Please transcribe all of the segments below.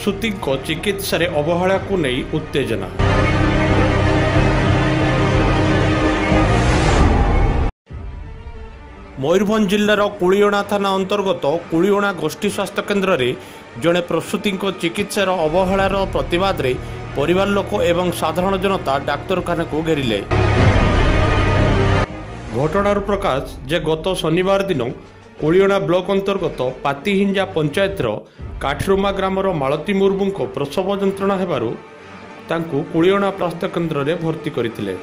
प्रसूति चिकित्सा अवहेला को नहीं उत्तेजना। मयूरभंज जिलार कुलियोणा थाना अंतर्गत कुलियोणा गोष्ठी स्वास्थ्य केन्द्र में जड़े प्रसूति चिकित्सार अवहेलार प्रतिवाद रे परिवार लोक एवं साधारण जनता डाक्तरखाना को घेरिले। घटनार प्रकाश जे गत शनिवार दिन कुलियोणा ब्लॉक अंतर्गत पातिहिंजा पंचायतर काठरुमा ग्रामर मालती मुर्मू को प्रसव जंत्रणा हेबारु तांकु कुलियोणा स्वास्थ्य केन्द्र में भर्ती करथिले।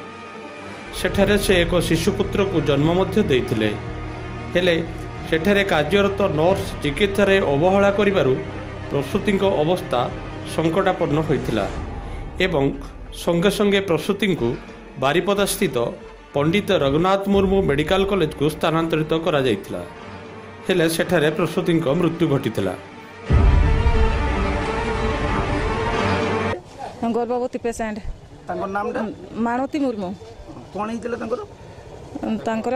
सेठारे से एक शिशुपुत्र को जन्म मध्य देइथिले। हेले सेठारे कार्यरत नर्स चिकित्सा अवहेला करिबारु प्रसूति अवस्था संकटापन्न होइथिला एवं संगे संगे प्रसूति को बारिपदा स्थित पंडित रघुनाथ मुर्मू मेडिकल कॉलेज को स्थानांतरित करा जाइथिला। हेले सेठारे प्रसूति मृत्यु घटिथिला। गर्भवती पेसेंट मानती मुर्मू कौन तांकर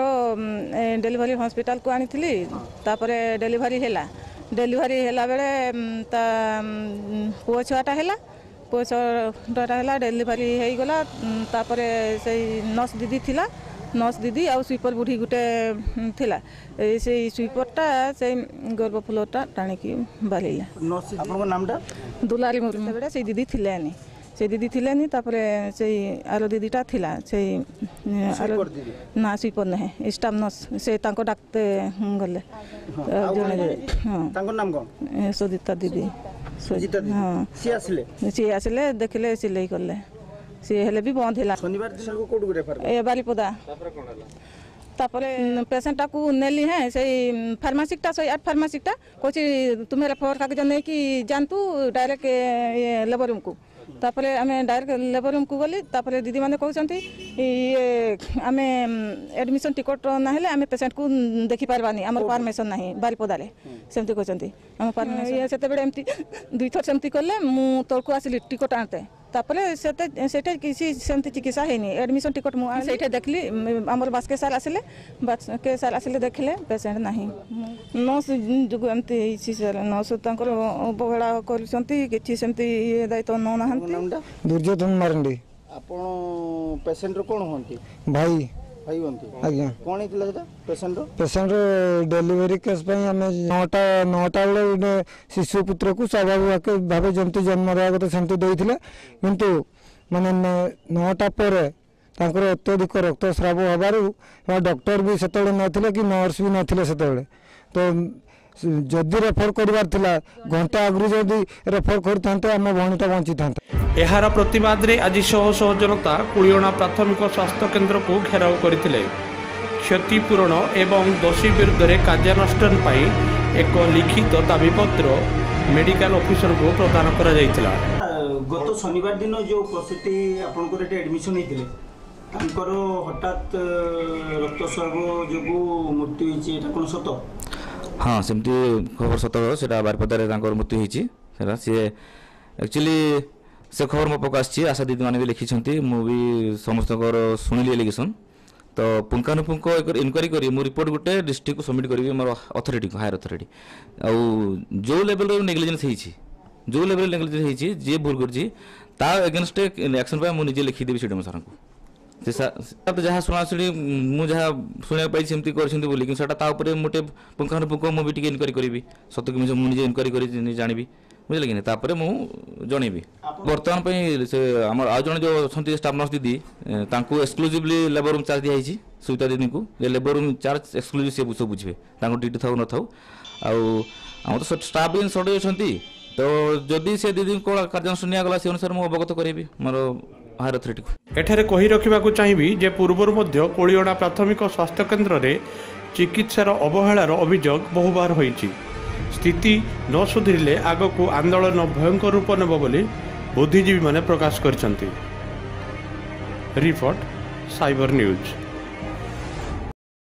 डेलीवरी हॉस्पिटल को आनी तापरे डेलीवरी हेला बेले ता पुओ छुआटा हेला पुओ छुआटा हेला डेलीवरी हो गला। तापरे से नर्स दीदी थिला नर्स दीदी आ स्वीपर बुढ़ी गुटे थिला से स्वीपरटा से गर्भफुलटा टाणिकी बालिला। नर्स आपन नामटा दुलारी मुर्मू बेटा से दीदी थिलेनी से दीदी थिलेनी तापरे से आरो दीदीटा थिला से ना स्वीपर नहीं स्टाफ नर्स से तांको डाकते गले। तांको नाम कोन सुदिता दीदी हां सी आसिले देखले सिलाई करले सी हेले भी बंद हिला। शनिवार दिन को कोड रेफर ए बारिपदा तापरे पेशेंट को नेली है से फार्मासिटा 108 फार्मासिटा कोची तुम्हें रेफर कागज नहीं कि जानतु डायरेक्ट लेबर रूम को तापरे आमे डायरेक्ट लेबर रूम को गली। तापरे दीदी माने कहउछंती ये आमे एडमिशन टिकट ना हेले आमे पेशेंट को देखि पारबानी हमर परमिशन नाही बारिपदा रे सेमती कहउछंती हम परमिशन ये सेते बेडे एमती दुई थर सेमती करले मु तळको आसिली टिकट आनते तापरे सेटे किसी सेमती चिकित्सा हैनी एडमिशन टिकट मु सेटे देखली हमर बास के साल आसिले देखले पेशेंट नाही नर्स जुगु एमती छि सर नर्स तांकर अवहेला करछंती किछि सेमती ये दायित्व न नाहंती। दुर्योधन मारंडी आपण पेशेंट कोन होंती भाई भाई होंती आज्ञा कोन हितला सेटा पेशेंट डेलीवरी केस पे हमें 9टा बेले शिशु पुत्र को स्वाभाविक भाव जमती जन्म देवा कथा सेमती देइथिले किंतु माने 9टा पर तांकर अत्यधिक रक्तस्राव होबारु डॉक्टर भी सेतबे नथिले कि नर्स भी नथिले सेतबे तो जदि रेफर करिवार थिला घंटा आगु जदि रेफर करथांते हम भणीटा बंची थांते। एहार प्रतिवाद रे आज शह शह जनता कुलियोणा प्राथमिक स्वास्थ्य केन्द्र को घेराव करथिले। क्षतिपूरण एवं दोषी विरुद्ध रे कार्यानुष्ठान पाई एक लिखित दाबीपत्र मेडिकल ऑफिसर को प्रदान करा जायतिला। गत शनिवार दिन जो प्रसूति आपनकर एटे एडमिशन हेतिले तांकर हठात रक्तस्राव जोगु मृत्यु हिची एटा कोन सत? हाँ सेमती खबर सत सेटा बारिपदारे मृत्यु होती सी एक्चुअली से खबर मो प्रकाश आशा दीदी मैंने भी लिखिं मु भी समस्त शुणिली एलिगेशन तो पुंखानुपुंख इनक्वारी करी मु रिपोर्ट गोटे डिस्ट्रिक्ट को सबमिट करी मोर अथॉरिटी को हायर अथॉरिटी आउ जो लेवल नेग्लिजेंस होती जो लेवल नेग्लिजेंस होती जी भूल कर एगेन्स्ट एक्शन पाई मुझे लिखिदेवी सीडीएम सर को जहाँ शुणाशुणी मुझे शुणा पाई सेमती कर मोटे पुंखानुपुंख मुझे इनक्वारी करी सत कि मुझे इनक्वारी कर जानी बुझे कि नहीं मुझे जनइबी बर्तमान से आम आज जन जो अच्छा स्टाफ नर्स दीदी एक्सक्लूसिवली लेबर रूम चार्ज दिखाई सुविधा दीदी को लेबर रूम चार्ज एक्सक्लूसिव सी सब बुझे ड्यूटी था न था आम तो स्टाफ भी सर्टेज अच्छा तो जदि से दीदी को कार्यानुष्ठान निगला से अनुसार मुझे अवगत करी मोर हायर अथॉरिटी को। एठारे कही रखिबाकु चाहिबी जे पूर्वर मध्य कुलियोणा प्राथमिक स्वास्थ्य केन्द्र रे चिकित्सार अवहेलार अभियोग बहुबार होईछि। स्थिति न सुधरिले आगकु आंदोलन भयंकर रूप नेब बोली बुद्धिजीवी माने प्रकाश करछन्ति। Report cyber news.